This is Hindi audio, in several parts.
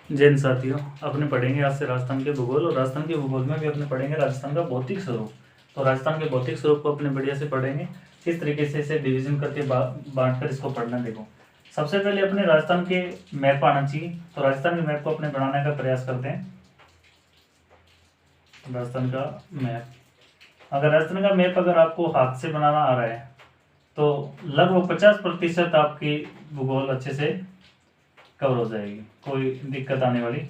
जैन साथियों, अपने पढ़ेंगे आज से राजस्थान के भूगोल, और राजस्थान के भूगोल में भी अपने पढ़ेंगे राजस्थान का भौतिक स्वरूप। तो राजस्थान के भौतिक स्वरूप को अपने बढ़िया से पढ़ेंगे, किस तरीके से इसे डिवीजन करके बांट कर इसको पढ़ना। देखो, सबसे पहले अपने राजस्थान के मैप आना चाहिए। तो राजस्थान के मैप को अपने बनाने का प्रयास करते हैं। राजस्थान का मैप, अगर राजस्थान का मैप अगर आपको हाथ से बनाना आ रहा है तो लगभग 50% आपकी भूगोल अच्छे से कवर हो जाएगी, कोई दिक्कत आने वाली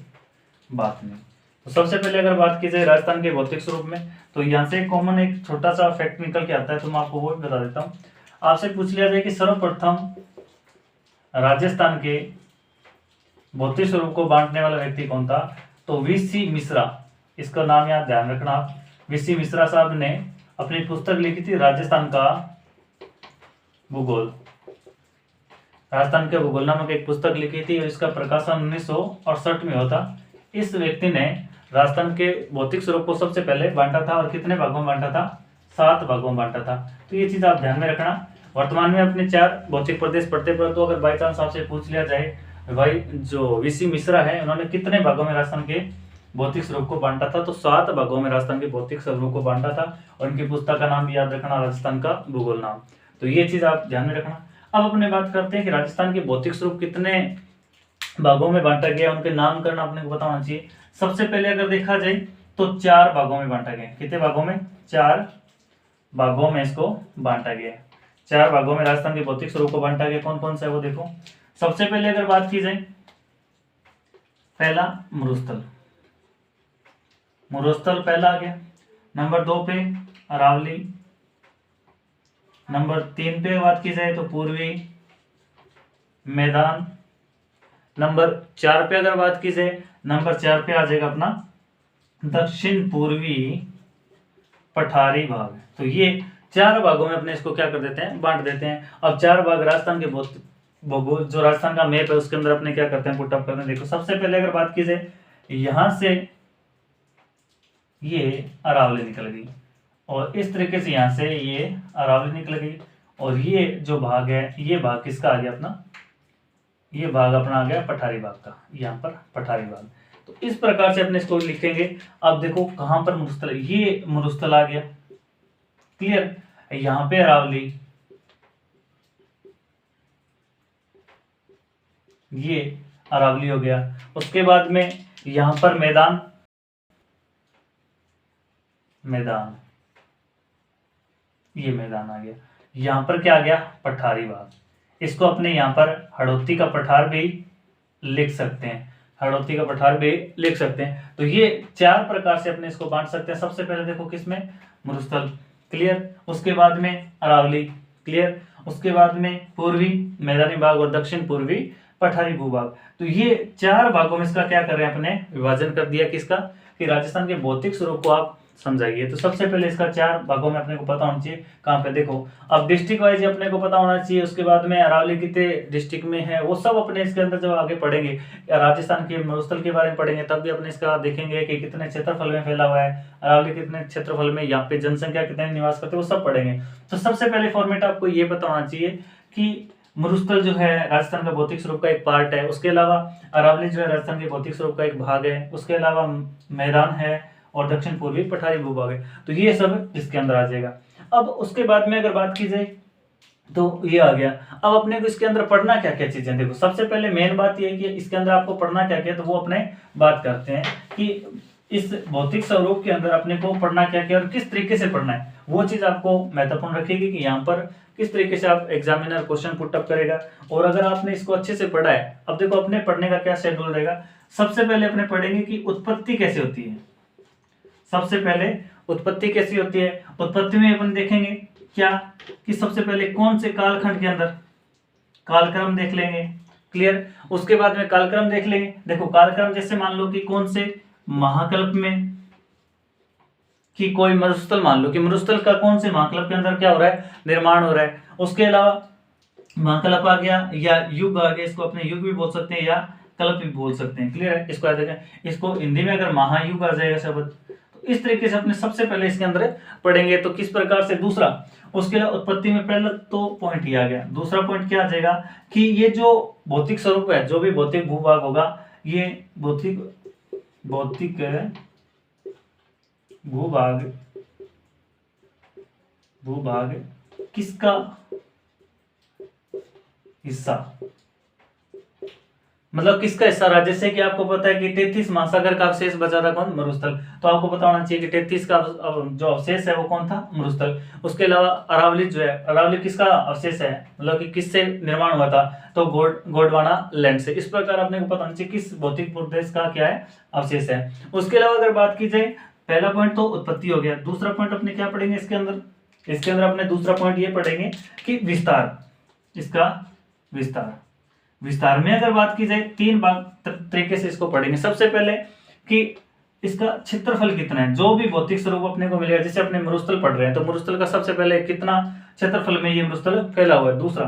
बात नहीं। तो सबसे पहले अगर बात की जाए राजस्थान के भौतिक स्वरूप में, तो यहाँ से कॉमन एक छोटा सा फैक्ट निकल के आता है, तो मैं आपको वो भी बता देता हूँ। आपसे पूछ लिया जाए कि सर्वप्रथम राजस्थान के भौतिक स्वरूप को बांटने वाला व्यक्ति कौन था, तो वीसी मिश्रा, इसका नाम यहाँ ध्यान रखना आप। वीसी मिश्रा साहब ने अपनी पुस्तक लिखी थी राजस्थान का भूगोल। राजस्थान के भूगोल नामक एक पुस्तक लिखी थी और इसका प्रकाशन 1968 में हुआ था। इस व्यक्ति ने राजस्थान के भौतिक स्वरूप को सबसे पहले बांटा था, और कितने भागों में बांटा था? 7 भागों में बांटा था। तो ये चीज आप ध्यान में रखना। वर्तमान में अपने 4 भौतिक प्रदेश पढ़ते पर, तो अगर बाई चांस आपसे पूछ लिया जाए भाई जो वीसी मिश्रा है उन्होंने कितने भागों में राजस्थान के भौतिक स्वरूप को बांटा था, तो 7 भागों में राजस्थान के भौतिक स्वरूप को बांटा था, और उनकी पुस्तक का नाम भी याद रखना, राजस्थान का भूगोल नाम। तो ये चीज आप ध्यान में रखना। अब अपने बात करते हैं कि राजस्थान के भौतिक स्वरूप कितने भागों में बांटा गया, उनके नामकरण अपने को पता होना चाहिए। सबसे पहले अगर देखा जाए तो 4 भागों में बांटा गया। कितने भागों में? 4 भागों में इसको बांटा गया। 4 भागों में राजस्थान के भौतिक स्वरूप को बांटा गया। कौन कौन सा है वो देखो। सबसे पहले अगर बात की जाए, पहला मरुस्थल, मरुस्थल पहला आ गया। नंबर 2 पे अरावली। नंबर 3 पे बात की जाए तो पूर्वी मैदान। नंबर 4 पे अगर बात की जाए, नंबर 4 पे आ जाएगा अपना दक्षिण पूर्वी पठारी भाग। तो ये 4 भागों में अपने इसको क्या कर देते हैं? बांट देते हैं। अब 4 भाग राजस्थान के भूगोल, जो राजस्थान का मैप है उसके अंदर अपने क्या करते हैं? पुटअप करते हैं। देखो, सबसे पहले अगर बात की जाए, यहां से ये अरावली निकल गई, और इस तरीके से यहां से ये अरावली निकल गई, और ये जो भाग है, ये भाग किसका आ गया अपना? ये भाग अपना आ गया पठारी भाग का, यहाँ पर पठारी भाग। तो इस प्रकार से अपने इसको लिखेंगे। अब देखो कहां पर मरुस्थल है, ये मरुस्थल आ गया, क्लियर। यहाँ पे अरावली, ये अरावली हो गया। उसके बाद में यहां पर मैदान, मैदान, ये मैदान आ गया। यहां पर क्या आ गया? पठारी भाग। इसको अपने यहां पर हड़ौती का पठार भी लिख सकते हैं, हड़ौती का पठार भी लिख सकते हैं। तो ये 4 प्रकार से अपने इसको बांट सकते हैं। सबसे पहले देखो किसमें? मरुस्थल, क्लियर। उसके बाद में अरावली, क्लियर। उसके बाद में पूर्वी मैदानी भाग और दक्षिण पूर्वी पठारी भूभाग। तो ये 4 भागों में इसका क्या कर रहे हैं? अपने विभाजन कर दिया किसका? कि राजस्थान के भौतिक स्वरूप को आप समझाइए। तो सबसे पहले इसका 4 भागों में अपने को पता होना चाहिए। कहाँ पे? देखो, अब डिस्ट्रिक्ट वाइज अपने को पता होना चाहिए। उसके बाद में अरावली कितने डिस्ट्रिक्ट में है वो सब अपने इसके अंदर जब आगे पढ़ेंगे, या राजस्थान के मरुस्थल के बारे में पढ़ेंगे, तब भी अपने इसका देखेंगे कि कितने क्षेत्रफल में फैला हुआ है, अरावली कितने क्षेत्रफल में, यहाँ पे जनसंख्या कितने निवास करते हैं, वो सब पढ़ेंगे। तो सबसे पहले फॉर्मेट आपको ये पता होना चाहिए कि मरुस्थल जो है राजस्थान का भौतिक स्वरूप का एक पार्ट है, उसके अलावा अरावली जो है राजस्थान के भौतिक स्वरूप का एक भाग है, उसके अलावा मैदान है, और दक्षिण पूर्वी पठारी भूभाग है। तो ये सब इसके अंदर आ जाएगा। अब उसके बाद में अगर बात की जाए तो ये आ गया। अब अपने को इसके अंदर पढ़ना क्या क्या चीजें, देखो सबसे पहले मेन बात ये है कि इसके अंदर आपको पढ़ना क्या क्या, तो वो अपने बात करते हैं कि इस भौतिक स्वरूप के अंदर अपने को पढ़ना क्या क्या और किस तरीके से पढ़ना है। वो चीज आपको महत्वपूर्ण रखेगी कि यहाँ पर किस तरीके से आप एग्जामिनर क्वेश्चन पुटअप करेगा, और अगर आपने इसको अच्छे से पढ़ा है। अब देखो अपने पढ़ने का क्या शेड्यूल रहेगा। सबसे पहले अपने पढ़ेंगे कि उत्पत्ति कैसे होती है। सबसे पहले उत्पत्ति कैसी होती है, उत्पत्ति में अपन देखेंगे क्या कि सबसे पहले कौन से कालखंड के अंदर, कालक्रम देख लेंगे, क्लियर। उसके बाद में कालक्रम देख लेंगे। देखो कालक्रम जैसे मान लो कि कौन से महाकल्प में, कि कोई मरुस्थल मान लो कि मरुस्थल का कौन से महाकल्प के अंदर क्या हो रहा है? निर्माण हो रहा है। उसके अलावा महाकल्प आ गया या युग आ गया, इसको अपने युग भी बोल सकते हैं या कल्प भी बोल सकते हैं, क्लियर है। इसको याद रखें। इसको हिंदी में अगर महायुग आ जाएगा शब्द, इस तरीके से अपने सबसे पहले इसके अंदर पढ़ेंगे। तो किस प्रकार से, दूसरा उसके लिए उत्पत्ति में पहला तो पॉइंट ही आ गया। दूसरा पॉइंट क्या आ जाएगा कि ये जो भौतिक स्वरूप है, जो भी भौतिक भूभाग होगा, ये भौतिक भूभाग किसका हिस्सा, मतलब किसका हिस्सा रहा। जैसे कि आपको पता है कि 33 महासागर का अवशेष बचा था कौन, मरुस्थल। तो आपको पता होना चाहिए कि 33 का जो अवशेष है वो कौन था, मरुस्थल। उसके अलावा अरावली जो है, अरावली किसका अवशेष है, मतलब कि किससे निर्माण हुआ था, तो गोंडवाना लैंड से। इस प्रकार अपने को पता होना चाहिए किस भौतिक प्रदेश का क्या है, अवशेष है। उसके अलावा अगर बात की जाए, पहला पॉइंट तो उत्पत्ति हो गया, दूसरा पॉइंट अपने क्या पढ़ेंगे इसके अंदर अपने दूसरा पॉइंट ये पढ़ेंगे कि विस्तार, इसका विस्तार में अगर बात की जाए, तीन तरीके से इसको पढ़ेंगे। सबसे पहले कि इसका क्षेत्रफल कितना है, जो भी भौतिक स्वरूप अपने को मिलेगा। जैसे अपने मरुस्थल पढ़ रहे हैं तो मरुस्थल का सबसे पहले कितना क्षेत्रफल में ये मरुस्थल फैला हुआ है। दूसरा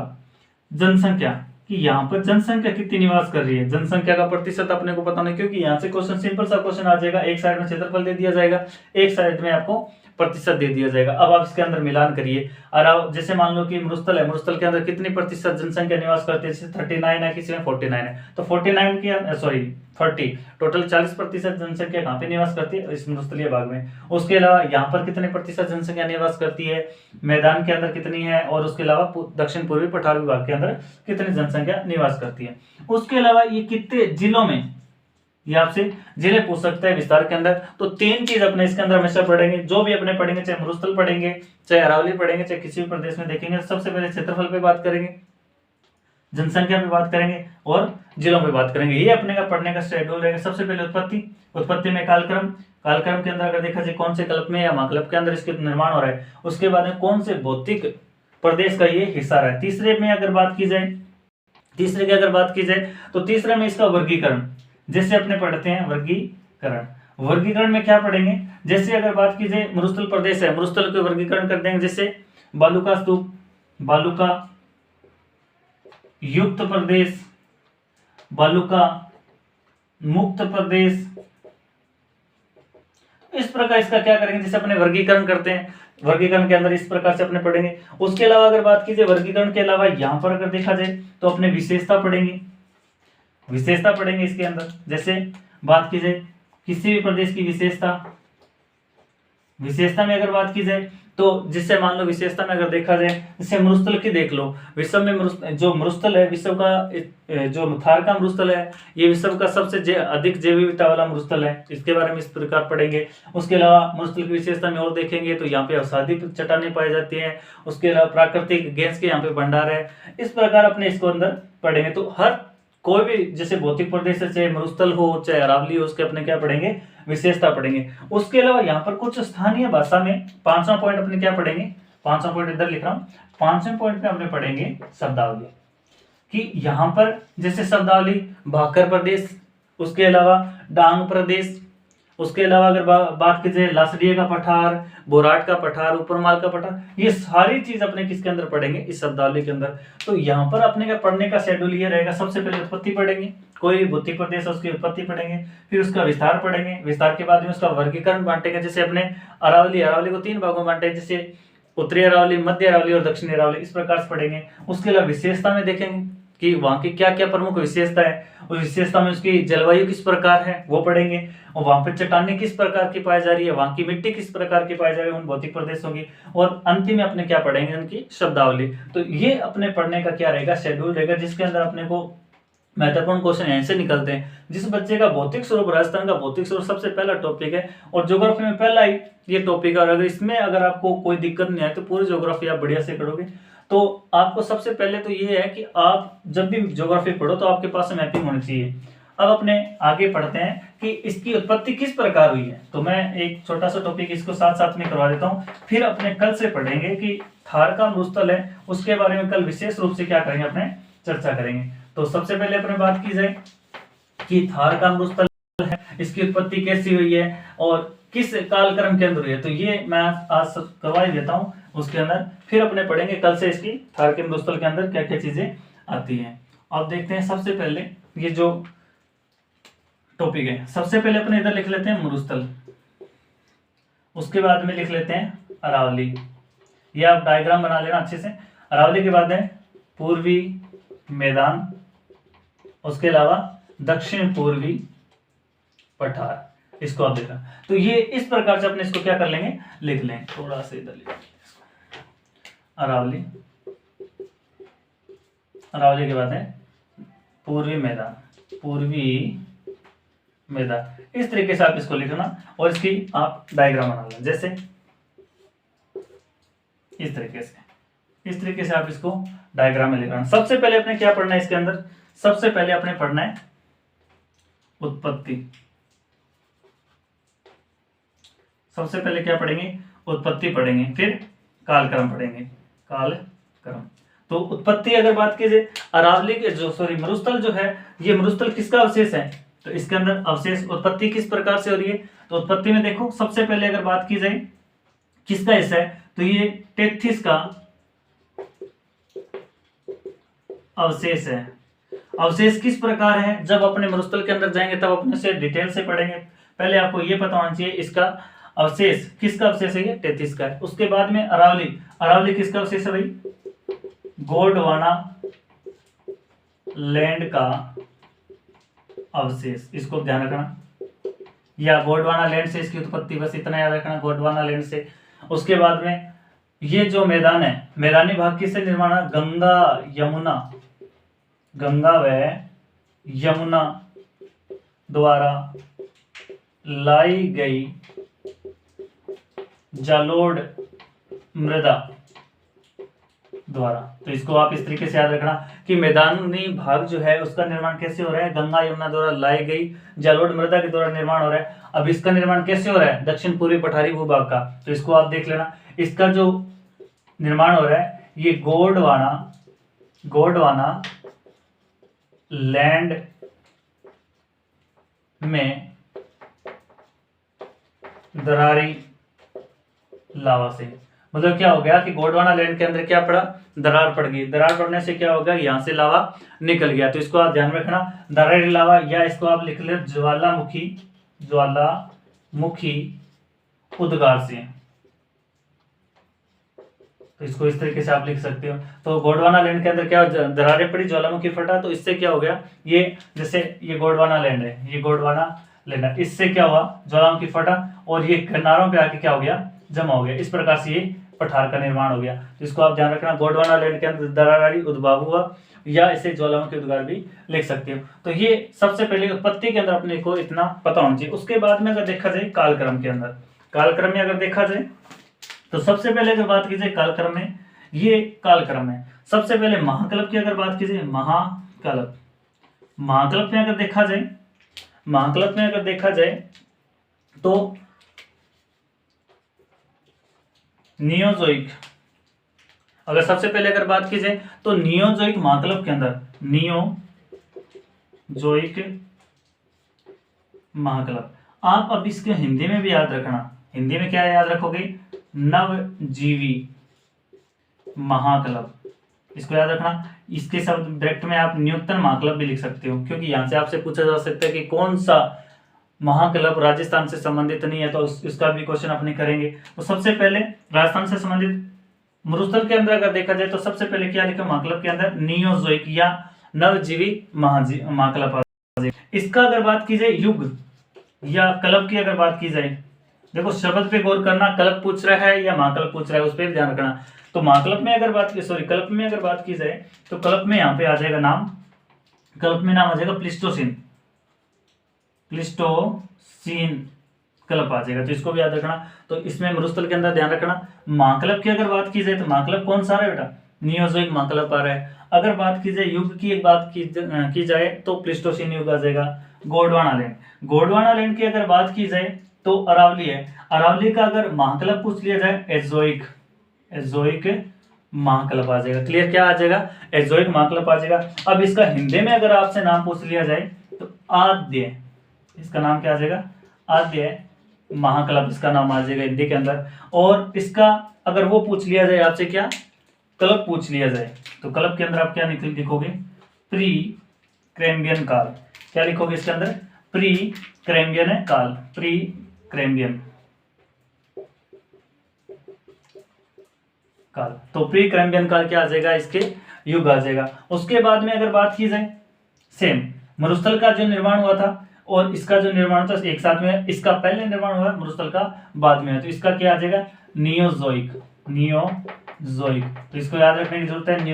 जनसंख्या, कि यहाँ पर जनसंख्या कितनी निवास कर रही है, जनसंख्या का प्रतिशत अपने को पता नहीं, क्योंकि यहाँ से क्वेश्चन सिंपल सा क्वेश्चन आ जाएगा, एक साइड में क्षेत्रफल दे दिया जाएगा, एक साइड में आपको प्रतिशत दे दिया जाएगा। अब आप इसके अंदर मिलान करिए। और जैसे मान लो कि मरुस्थल है, मरुस्थल के अंदर कितनी प्रतिशत जनसंख्या निवास करती है, जैसे 39 है, किसी में 49 है, तो 49 की 40 टोटल 40% जनसंख्या कहाँ पे निवास करती है, इस मरुस्थलीय भाग में। उसके अलावा यहाँ पर कितने प्रतिशत जनसंख्या निवास करती है, मैदान के अंदर कितनी है, और उसके अलावा दक्षिण पूर्वी पठार विभाग के अंदर कितनी जनसंख्या निवास करती है। उसके अलावा ये कितने जिलों में, ये आपसे जिले पूछ सकता है विस्तार के अंदर। तो तीन चीज अपने इसके अंदर हमेशा पढ़ेंगे, जो भी अपने पढ़ेंगे, चाहे मरुस्थल पढ़ेंगे, चाहे अरावली पढ़ेंगे, चाहे किसी भी प्रदेश में देखेंगे, सबसे पहले क्षेत्रफल पे बात करेंगे, जनसंख्या पे बात करेंगे और जिलों पे बात करेंगे। ये अपने का पढ़ने का शेड्यूल रहेगा। सबसे पहले उत्पत्ति में कालक्रम के अंदर अगर देखा जाए कौन से कल्प में या महाकल्प के अंदर इसके निर्माण हो रहा है। उसके बाद में कौन से भौतिक प्रदेश का ये हिस्सा रहा है। तीसरे में अगर बात की जाए, तीसरे की अगर बात की जाए तो तीसरे में इसका वर्गीकरण, जैसे अपने पढ़ते हैं वर्गीकरण में क्या पढ़ेंगे। जैसे अगर बात की जाए मरुस्थल प्रदेश है, मरुस्थल के वर्गीकरण कर देंगे, जैसे बालुका स्तूप, बालुका युक्त प्रदेश, बालुका मुक्त प्रदेश। इस प्रकार इसका क्या करेंगे, जैसे अपने वर्गीकरण करते हैं, वर्गीकरण के अंदर इस प्रकार से अपने पढ़ेंगे। उसके अलावा अगर बात की जाए वर्गीकरण के अलावा यहां पर अगर देखा जाए तो अपने विशेषता पढ़ेंगे, इसके अंदर। जैसे बात की जाए किसी भी प्रदेश की विशेषता में अगर बात की जाए तो जिससे मान लो विशेषता में अगर देखा जाए, जैसे मरुस्थल की देख लो, विश्व में जो मरुस्थल है, विश्व का जो थार का मरुस्थल है, ये विश्व का सबसे अधिक जैव विविधता वाला मरुस्थल है। इसके बारे में इस प्रकार पढ़ेंगे। उसके अलावा मरुस्थल की विशेषता में और देखेंगे तो यहाँ पे अवसादी चट्टानें पाई जाती हैं। उसके अलावा प्राकृतिक गैस के यहाँ पे भंडार है। इस प्रकार अपने इसको अंदर पढ़ेंगे। तो हर कोई भी जैसे भौतिक प्रदेश है, चाहे मरुस्थल हो चाहे अरावली हो, उसके अपने क्या पढ़ेंगे, विशेषता पढ़ेंगे। उसके अलावा यहाँ पर कुछ स्थानीय भाषा में 5वां पॉइंट अपने क्या पढ़ेंगे, 5वां पॉइंट इधर लिख रहा हूं, 5वें पॉइंट में अपने पढ़ेंगे शब्दावली, कि यहाँ पर जैसे शब्दावली भाकर प्रदेश, उसके अलावा डांग प्रदेश, उसके अलावा अगर बात की जाए लासड़िया का पठार, बोराट का पठार, उपरमाल का पठार, ये सारी चीज अपने किसके अंदर पढ़ेंगे, इस शब्दावली के अंदर। तो यहाँ पर अपने का पढ़ने का शेड्यूल ये रहेगा। सबसे पहले उत्पत्ति पढ़ेंगे, कोई भी भौतिक प्रदेश है उसकी उत्पत्ति पढ़ेंगे, फिर उसका विस्तार पढ़ेंगे, विस्तार के बाद में उसका वर्गीकरण बांटेंगे। जैसे अपने अरावली को 3 भागों में बांटे, जैसे उत्तरी अरावली, मध्य अरावली और दक्षिणी अरावली, इस प्रकार से पढ़ेंगे। उसके अलावा विशेषता में देखेंगे कि वहाँ की क्या क्या प्रमुख विशेषता है, उस विशेषता में उसकी जलवायु किस प्रकार है वो पढ़ेंगे, और वहाँ पे चट्टानें किस प्रकार की पाई जा रही है, वहाँ की मिट्टी किस प्रकार की पाई जा रही है उन भौतिक प्रदेशों की, और अंतिम में अपने क्या पढ़ेंगे, उनकी शब्दावली। तो ये अपने पढ़ने का क्या रहेगा, शेड्यूल रहेगा, जिसके अंदर अपने को महत्वपूर्ण क्वेश्चन ऐसे निकलते हैं। जिस बच्चे का भौतिक स्वरूप, राजस्थान का भौतिक स्वरूप सबसे पहला टॉपिक है और ज्योग्राफी में पहला ही ये टॉपिक है, और अगर इसमें अगर आपको कोई दिक्कत नहीं आए तो पूरी ज्योग्राफी आप बढ़िया से करोगे। तो आपको सबसे पहले तो ये है कि आप जब भी ज्योग्राफी पढ़ो तो आपके पास मैपिंग होनी चाहिए। अब अपने आगे पढ़ते हैं कि इसकी उत्पत्ति किस प्रकार हुई है। तो मैं एक छोटा सा टॉपिक इसको साथ साथ में करवा देता हूँ, फिर अपने कल से पढ़ेंगे कि थार का मरुस्थल है उसके बारे में कल विशेष रूप से क्या करेंगे, अपने चर्चा करेंगे। तो सबसे पहले अपने बात की जाए कि थार का मरुस्थल है, इसकी उत्पत्ति कैसी हुई है और किस कालक्रम के अंदर हुई है, तो ये मैं आज करवा ही देता हूँ उसके अंदर। फिर अपने पढ़ेंगे कल से इसकी थार के मरुस्थल के अंदर क्या क्या चीजें आती हैं। अब देखते हैं सबसे पहले ये जो टॉपिक है, सबसे पहले अपने इधर लिख लेते हैं मरुस्थल, उसके बाद में लिख लेते हैं अरावली। ये आप डायग्राम बना लेना अच्छे से। अरावली के बाद है पूर्वी मैदान, उसके अलावा दक्षिण पूर्वी पठार, इसको आप देखना। तो ये इस प्रकार से अपने इसको क्या कर लेंगे, लिख लें। थोड़ा सा इधर लिख, अरावली, अरावली के बाद है पूर्वी मैदान, पूर्वी मैदान। इस तरीके से आप इसको लिखना और इसकी आप डायग्राम बना लें, जैसे इस तरीके से आप इसको डायग्राम में लिखना। सबसे पहले अपने क्या पढ़ना है इसके अंदर, सबसे पहले अपने पढ़ना है उत्पत्ति। सबसे पहले क्या पढ़ेंगे, उत्पत्ति पढ़ेंगे, फिर कालक्रम पढ़ेंगे, कालक्रम। तो उत्पत्ति अगर बात कीजिए, अरावली के मरुस्थल जो है, ये मरुस्थल किसका अवशेष है, तो इसके अंदर अवशेष। उत्पत्ति किस प्रकार से हो रही है, तो उत्पत्ति में देखो सबसे पहले अगर बात की जाए किसका हिस्सा है, तो ये टेथिस का अवशेष है। अवशेष किस प्रकार है, जब अपने मरुस्थल के अंदर जाएंगे तब अपने से डिटेल से पढ़ेंगे। पहले आपको ये पता होना चाहिए इसका अवशेष किसका अवशेष है, ये टेथिस का है। उसके बाद में अरावली, अरावली किसका अवशेष है भाई, गोंडवाना लैंड का अवशेष, इसको ध्यान रखना। या गोंडवाना लैंड से इसकी उत्पत्ति, बस इतना याद रखना, गोंडवाना लैंड से। उसके बाद में ये जो मैदान है, मैदानी भाग किससे निर्माण है, गंगा यमुना, गंगा व यमुना द्वारा लाई गई जालोड मृदा द्वारा। तो इसको आप इस तरीके से याद रखना कि मैदानी भाग जो है उसका निर्माण कैसे हो रहा है, गंगा यमुना द्वारा लाई गई जालोड मृदा के द्वारा निर्माण हो रहा है। अब इसका निर्माण कैसे हो रहा है, दक्षिण पूर्वी पठारी भूभाग का, तो इसको आप देख लेना। इसका जो निर्माण हो रहा है, ये गोंडवाना लैंड में दरारी लावा से। मतलब क्या हो गया कि गोंडवाना लैंड के अंदर क्या पड़ा, दरार पड़ गई। दरार पड़ने से क्या होगा, यहां से लावा निकल गया। तो इसको आप ध्यान में रखना, दरारी लावा, या इसको आप लिख ले ज्वालामुखी उद्गार से। तो इसको इस तरीके से आप लिख सकते हो। तो गोंडवाना लैंड के अंदर क्या दरारें पड़ी, ज्वालामुखी फटा, तो इससे क्या हो गया, ये जैसे ये गोंडवाना लैंड है, ये गोंडवाना लैंड है, इससे क्या हुआ, ज्वालामुखी फटा और ये किनारों पे आके क्या हो गया, जमा हो गया। इस प्रकार से ये पठार का निर्माण हो गया। तो इसको आप ध्यान रखना, गोंडवाना लैंड के अंदर दरारी उद्भव हुआ, या इसे ज्वालामुखी उद्गार भी लिख सकते हो। तो ये सबसे पहले उत्पत्ति के अंदर अपने को इतना पता होना चाहिए। उसके बाद में अगर देखा जाए कालक्रम के अंदर, कालक्रम में अगर देखा जाए तो सबसे पहले अगर बात की जाए कालक्रम में, ये कालक्रम है। सबसे पहले महाकल्प की अगर बात की जाए, महाकल्प, महाकल्प में अगर देखा जाए, महाकल्प में अगर देखा जाए तो नियोजोइक, अगर सबसे पहले अगर बात की जाए तो नियोजोइक महाकल्प के अंदर, नियोजोइक महाकल्प, आप अब इसके हिंदी में भी याद रखना। हिंदी में क्या याद रखोगे, नवजीवी महाकल्प, इसको याद रखना। इसके शब्द डायरेक्ट में आप न्यूनतम महाकल्प भी लिख सकते हो, क्योंकि यहां से आपसे पूछा जा सकता है कि कौन सा महाकल्प राजस्थान से संबंधित नहीं है, तो इसका भी क्वेश्चन अपने करेंगे। तो सबसे पहले राजस्थान से संबंधित मरुस्थल के अंदर अगर देखा जाए तो सबसे पहले क्या लिखा, महाकल्प के अंदर नियोजोइक या नवजीवी महाकल्प। इसका अगर बात की जाए युग या कल्प की अगर बात की जाए, देखो शब्द पे गौर करना, कल्प पूछ रहा है या महाकल्प पूछ रहा है, उस पर ध्यान रखना। तो महाकल्प में अगर बात की, कल्प में अगर बात की जाए तो कल्प में यहाँ पे आ जाएगा नाम, कल्प में नाम आ जाएगा प्लिस्टोसिन, प्लिस्टोसिन कल्प आ जाएगा। तो इसको भी याद रखना। तो इसमें मरुस्थल के अंदर ध्यान रखना। महाकल्प की अगर बात की जाए तो महाकल्प कौन सा आ रहा है बेटा, नियोजोइक महाकल्प आ रहा है। अगर बात की जाए युग की, एक बात की जाए तो प्लिस्टोसिन युग आ जाएगा। गोंडवाना लैंड, गोंडवाना लैंड की अगर बात की जाए तो अरावली है। अरावली का अगर महाकल्प पूछ लिया जाए, एजोइक, एजोइक महाकल्प आ जाएगा। क्लियर, क्या आ जाएगा, एजोइक महाकल्प आ जाएगा। अब इसका हिंदी में अगर आपसे नाम पूछ लिया जाए तो आद्य, इसका नाम क्या आ जाएगा, आद्य महाकल्प इसका नाम आ जाएगा हिंदी के अंदर। और इसका अगर वो पूछ लिया जाए आपसे, क्या कल्प पूछ लिया जाए, तो कल्प के अंदर आप क्या लिखोगे, प्री कैम्ब्रियन काल। क्या लिखोगे इसके अंदर, प्री कैम्ब्रियन काल, प्री कैम्ब्रियन काल। तो प्री कैम्ब्रियन काल क्या आ जाएगा, इसके युग आ जाएगा। उसके बाद में अगर बात की जाए सेम मरुस्थल का जो निर्माण हुआ था और इसका जो निर्माण था एक साथ में, इसका पहले निर्माण हुआ, मरुस्थल का बाद में है, तो इसका क्या आ जाएगा, नियोजोइक। नियोजोइक, तो इसको याद रखने की जरूरत है,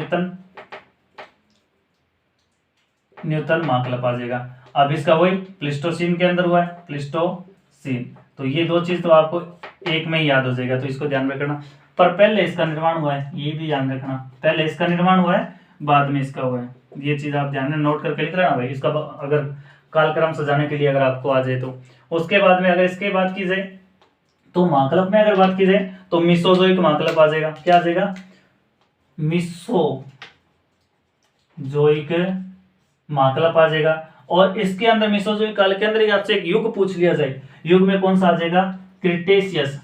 न्यूटन माकलप आ जाएगा। अब इसका वही प्लिस्टोसीन के अंदर हुआ है, प्लिस्टोसीन, तो ये दो चीज तो आपको एक में ही याद हो जाएगा, तो इसको ध्यान रखना। पर पहले इसका निर्माण हुआ है, ये भी ध्यान रखना, पहले इसका निर्माण हुआ है, बाद में इसका हुआ है, ये चीज आप ध्यान में नोट करके लिख लेना भाई, इसका अगर कालक्रम सजाने के लिए अगर आपको आ जाए तो। उसके बाद में अगर इसके बात की जाए तो माकलप में अगर बात की जाए तो मिसोजोइक माकलप आ जाएगा, क्या आ जाएगा, मिसोजोइक माकलप आ जाएगा। और इसके अंदर मिसोजोइक काल के अंदर आपसे एक युग पूछ लिया जाए, युग में कौन सा आ जाएगा, क्रिटेशियस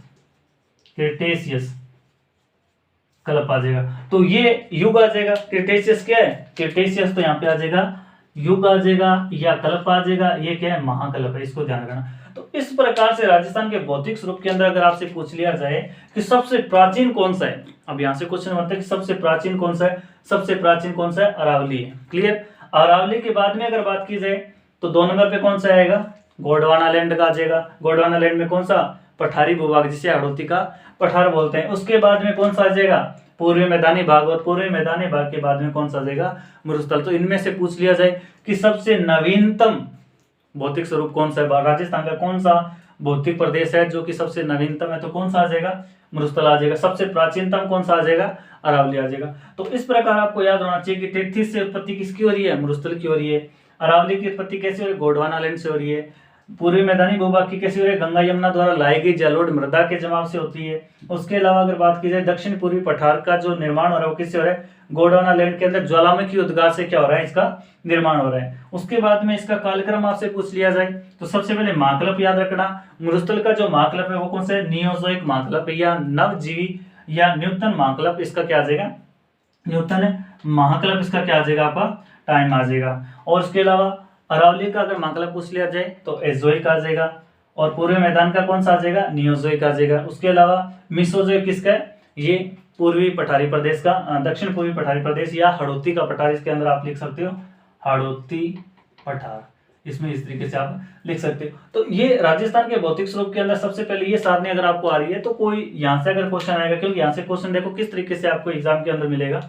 कल्प आ जाएगा, तो ये युग आ जाएगा। क्रिटेशियस क्या है, क्रिटेशियस तो यहाँ पे आ जाएगा युग आ जाएगा, या कल्प आ जाएगा, ये क्या है, महाकल्प है, इसको ध्यान रखना। तो इस प्रकार से राजस्थान के भौतिक स्वरूप के अंदर अगर आपसे पूछ लिया जाए कि सबसे प्राचीन कौन सा है, अब यहाँ से क्वेश्चन बनता है कि सबसे प्राचीन कौन सा है, सबसे प्राचीन कौन सा है, अरावली है, क्लियर। अरावली के बाद में अगर बात की जाए तो 2 नंबर पे कौन सा आएगा, गोंडवाना लैंड का आ जाएगा। गोंडवाना लैंड में कौन सा, पठारी भूभाग, जिसे हड़ौती का पठार बोलते हैं। उसके बाद में कौन सा आ जाएगा, पूर्वी मैदानी भाग, और पूर्वी मैदानी भाग के बाद में कौन सा आ जाएगा, मरुस्थल। तो इनमें से पूछ लिया जाए कि सबसे नवीनतम भौतिक स्वरूप कौन सा है, राजस्थान का कौन सा भौतिक प्रदेश है जो कि सबसे नवीनतम है, तो कौन सा आ जाएगा, मरुस्थल आ जाएगा। सबसे प्राचीनतम कौन सा आ जाएगा, अरावली आ जाएगा। तो इस प्रकार आपको याद होना चाहिए कि तेथीस से उत्पत्ति किसकी हो रही है, मरुस्थल की हो रही है। अरावली की उत्पत्ति कैसे हो रही है, गोंडवाना लैंड से हो रही है। पूर्वी मैदानी भूभाग की कैसे हो रही है, गंगा यमुना द्वारा लाई गई जलोढ़ मृदा के जमाव से होती है। उसके अलावा अगर बात की जाए दक्षिण पूर्वी पठार का जो निर्माण हो रहा है वो किससे हो रहा है, गोंडवाना लैंड के अंदर ज्वालामुखी उद्गार से क्या हो रहा है, इसका निर्माण हो रहा है। उसके बाद में इसका कालक्रम आपसे पूछ लिया जाए तो सबसे पहले माकलप याद रखना। मरुस्थल का जो माकलप है वो कौन सा है, नियोजोइक माकलप या नवजीवी या न्यूटन माकलप, इसका क्या आ जाएगा, न्यूटन महाकलप, इसका क्या आ जाएगा, आपका टाइम आ जाएगा। और उसके अलावा अरावली का अगर माकलप पूछ लिया जाए तो एजोइक आ जाएगा, और पूर्वी मैदान का कौन सा आ जाएगा, नियोजोइक आ जाएगा। उसके अलावा मिसोजोइक किसका है, ये पूर्वी पठारी प्रदेश का, दक्षिण पूर्वी पठारी प्रदेश या हड़ौती का पठार, इसके अंदर आप लिख सकते हो हड़ौती पठार, इसमें इस तरीके से आप लिख सकते हो। तो ये राजस्थान के भौतिक स्वरूप के अंदर सबसे पहले ये सारणी अगर आपको आ रही है तो कोई यहाँ से अगर क्वेश्चन आएगा, क्योंकि यहाँ से क्वेश्चन देखो किस तरीके से आपको एग्जाम के अंदर मिलेगा,